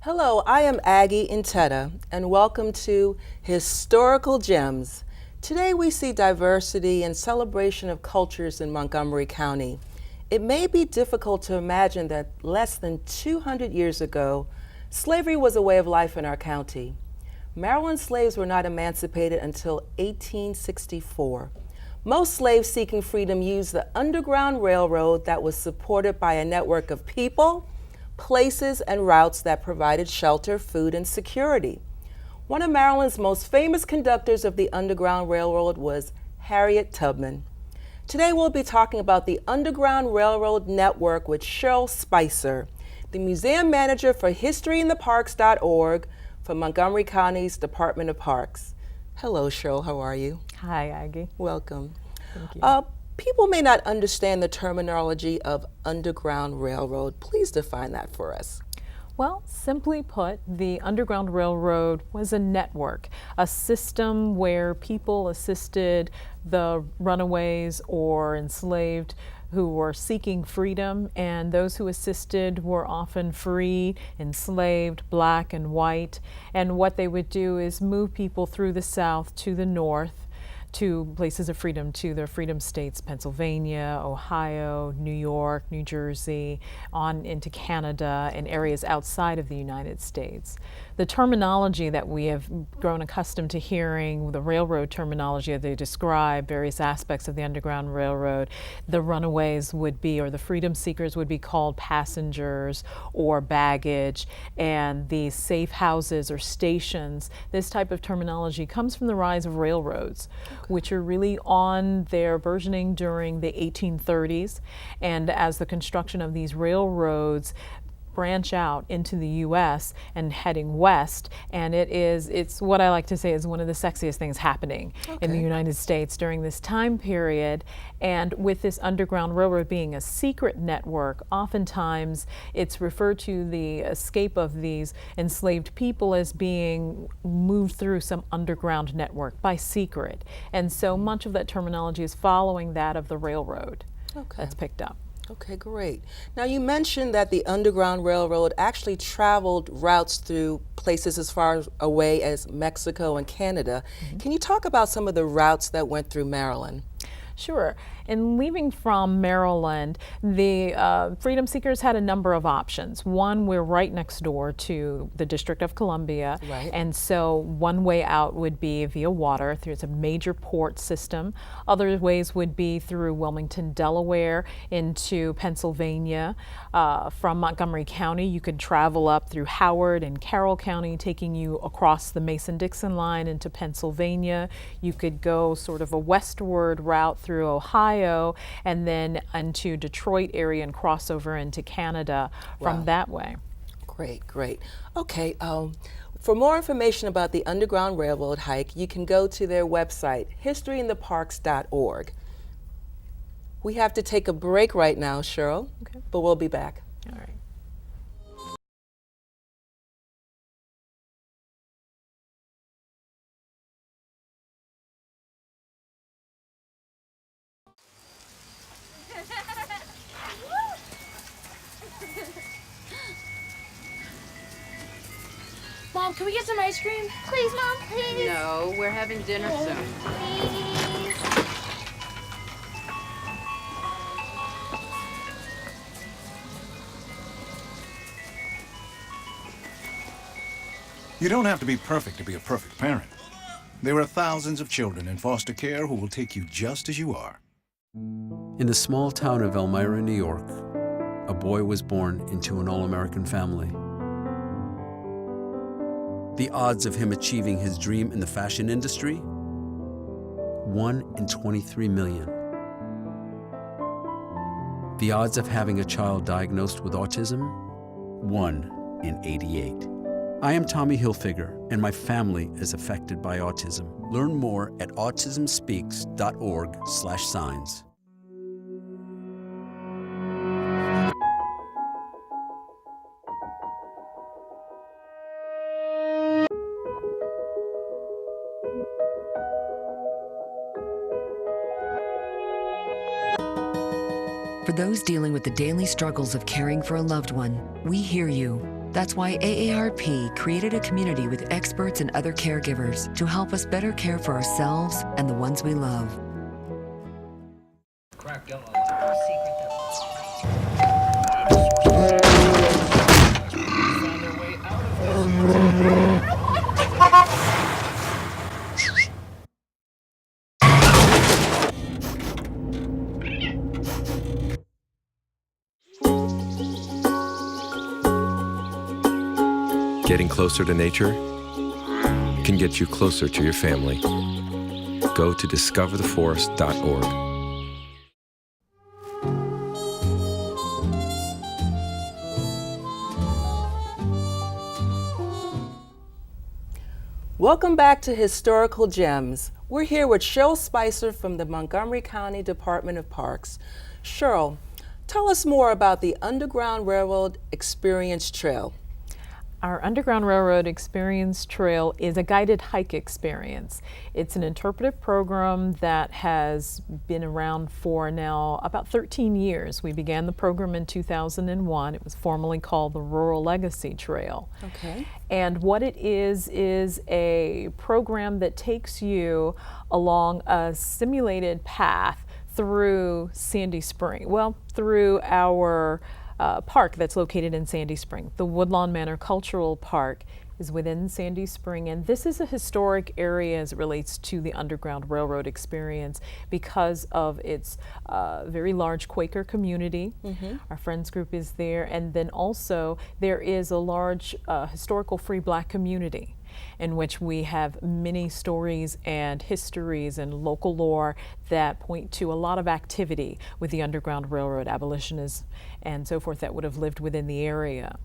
Hello, I am Aggie Intetta, and welcome to Historical Gems. Today we see diversity and celebration of cultures in Montgomery County. It may be difficult to imagine that less than 200 years ago, slavery was a way of life in our county. Maryland slaves were not emancipated until 1864. Most slaves seeking freedom used the Underground Railroad that was supported by a network of people, places, and routes that provided shelter, food, and security. One of Maryland's most famous conductors of the Underground Railroad was Harriet Tubman. Today we'll be talking about the Underground Railroad Network with Cheryl Spicer, the museum manager for historyintheparks.org for Montgomery County's Department of Parks. Hello, Cheryl, how are you? Hi, Aggie. Welcome. Thank you. People may not understand the terminology of Underground Railroad. Please define that for us. Well, simply put, the Underground Railroad was a network, a system where people assisted the runaways or enslaved who were seeking freedom, and those who assisted were often free, enslaved, black and white. And what they would do is move people through the South to the North, to places of freedom, to the freedom states, Pennsylvania, Ohio, New York, New Jersey, on into Canada and areas outside of the United States. The terminology that we have grown accustomed to hearing, the railroad terminology, they describe various aspects of the Underground Railroad. The runaways would be, or the freedom seekers would be called passengers or baggage, and the safe houses or stations, this type of terminology comes from the rise of railroads, which are really on their burgeoning during the 1830s. And as the construction of these railroads branch out into the U.S. and heading west, and it's what I like to say is one of the sexiest things happening in the United States during this time period. And with this Underground Railroad being a secret network, oftentimes it's referred to the escape of these enslaved people as being moved through some underground network by secret. And so much of that terminology is following that of the railroad that's picked up. Okay, great. Now you mentioned that the Underground Railroad actually traveled routes through places as far away as Mexico and Canada. Can you talk about some of the routes that went through Maryland? Sure. In leaving from Maryland, the freedom seekers had a number of options. One, we're right next door to the District of Columbia, and so one way out would be via water. It's a major port system. Other ways would be through Wilmington, Delaware, into Pennsylvania. From Montgomery County, you could travel up through Howard and Carroll County, taking you across the Mason-Dixon line into Pennsylvania. You could go sort of a westward route through Ohio and then into Detroit area and cross over into Canada from that way. Great, great. Okay, for more information about the Underground Railroad hike, you can go to their website, historyintheparks.org. We have to take a break right now, Cheryl, but we'll be back. All right. Mom, can we get some ice cream? Please, Mom, please. No, we're having dinner soon. Please. You don't have to be perfect to be a perfect parent. There are thousands of children in foster care who will take you just as you are. In the small town of Elmira, New York, a boy was born into an all-American family. The odds of him achieving his dream in the fashion industry? 1 in 23 million. The odds of having a child diagnosed with autism? 1 in 88. I am Tommy Hilfiger, and my family is affected by autism. Learn more at autismspeaks.org/signs. For those dealing with the daily struggles of caring for a loved one, we hear you. That's why AARP created a community with experts and other caregivers to help us better care for ourselves and the ones we love. Getting closer to nature can get you closer to your family. Go to discovertheforest.org. Welcome back to Historical Gems. We're here with Cheryl Spicer from the Montgomery County Department of Parks. Cheryl, tell us more about the Underground Railroad Experience Trail. Our Underground Railroad Experience Trail is a guided hike experience. It's an interpretive program that has been around for now about 13 years. We began the program in 2001. It was formerly called the Rural Legacy Trail. Okay. And what it is a program that takes you along a simulated path through Sandy Spring. Well, through our park that's located in Sandy Spring. The Woodlawn Manor Cultural Park is within Sandy Spring, and this is a historic area as it relates to the Underground Railroad experience because of its very large Quaker community. Our Friends group is there, and then also there is a large historical free Black community in which we have many stories and histories and local lore that point to a lot of activity with the Underground Railroad, abolitionists and so forth that would have lived within the area.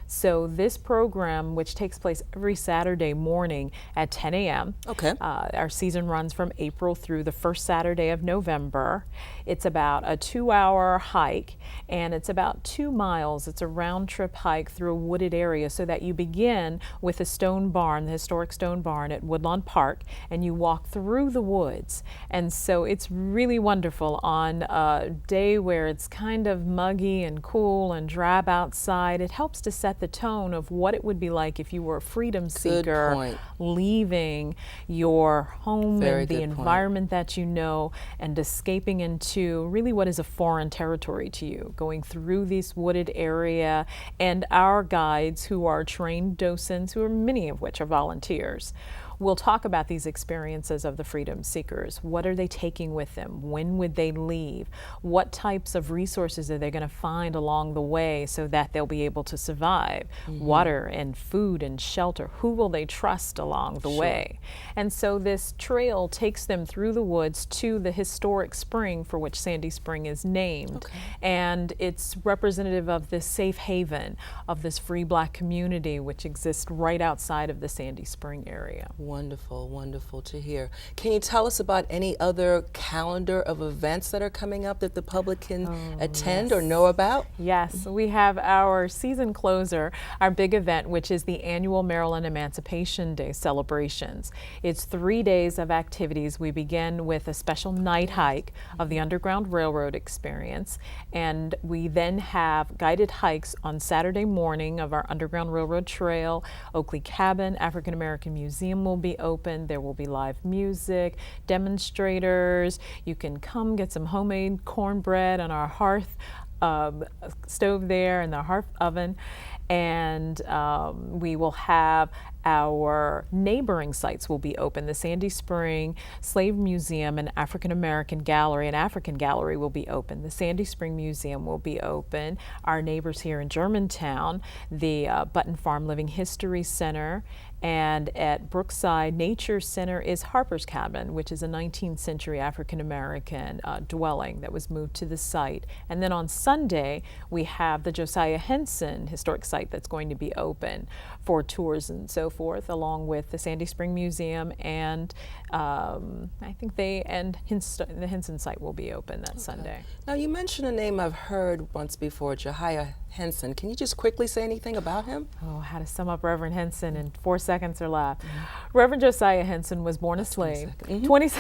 So this program, which takes place every Saturday morning at 10 a.m. Okay. Our season runs from April through the first Saturday of November. It's about a 2-hour hike, and it's about 2 miles. It's a round-trip hike through a wooded area, so that you begin with a stone barn, the historic stone barn at Woodlawn Park, and you walk through the woods. And so it's really wonderful on a day where it's kind of muggy and cool and drab outside. It helps to set the tone of what it would be like if you were a freedom seeker leaving your home and the environment that you know and escaping into really what is a foreign territory to you, going through this wooded area. And our guides, who are trained docents, who are many of which are volunteers, we'll talk about these experiences of the freedom seekers. What are they taking with them? When would they leave? What types of resources are they going to find along the way so that they'll be able to survive? Water and food and shelter. Who will they trust along the way? And so this trail takes them through the woods to the historic spring for which Sandy Spring is named. And it's representative of this safe haven of this free Black community which exists right outside of the Sandy Spring area. Wonderful, wonderful to hear. Can you tell us about any other calendar of events that are coming up that the public can attend or know about? Yes, we have our season closer, our big event, which is the annual Maryland Emancipation Day celebrations. It's 3 days of activities. We begin with a special night hike of the Underground Railroad experience, and we then have guided hikes on Saturday morning of our Underground Railroad Trail. Oakley Cabin, African American Museum will be open. There will be live music, demonstrators. You can come get some homemade cornbread on our hearth stove there and the hearth oven. And we will have our neighboring sites will be open. The Sandy Spring Slave Museum and African American Gallery and African Gallery will be open. The Sandy Spring Museum will be open. Our neighbors here in Germantown, the Button Farm Living History Center, and at Brookside Nature Center is Harper's Cabin, which is a 19th century African American dwelling that was moved to the site. And then on Sunday, we have the Josiah Henson Historic Site that's going to be open for tours and so forth, along with the Sandy Spring Museum, and I think the Henson site will be open that Sunday. Now, you mentioned a name I've heard once before, Josiah Henson. Can you just quickly say anything about him? Oh, how to sum up Reverend Henson in 4 seconds or less. Reverend Josiah Henson was born enslaved, 20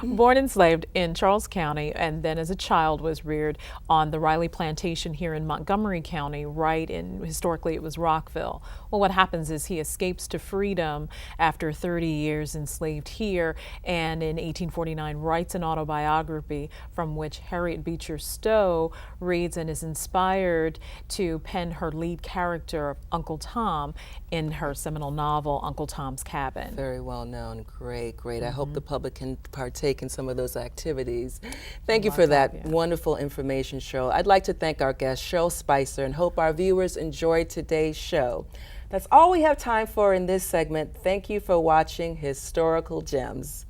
born enslaved in Charles County, and then as a child was reared on the Riley Plantation here in Montgomery County, right in, historically it was Rockville. Well, what happens is he escapes to freedom after 30 years enslaved here, and in 1849 writes an autobiography from which Harriet Beecher Stowe reads and is inspired to pen her lead character, Uncle Tom, in her seminal novel, Uncle Tom's Cabin. Very well known. Great, great. I hope the public can partake in some of those activities. Thank you for that wonderful information, Cheryl. I'd like to thank our guest, Cheryl Spicer, and hope our viewers enjoyed today's show. That's all we have time for in this segment. Thank you for watching Historical Gems.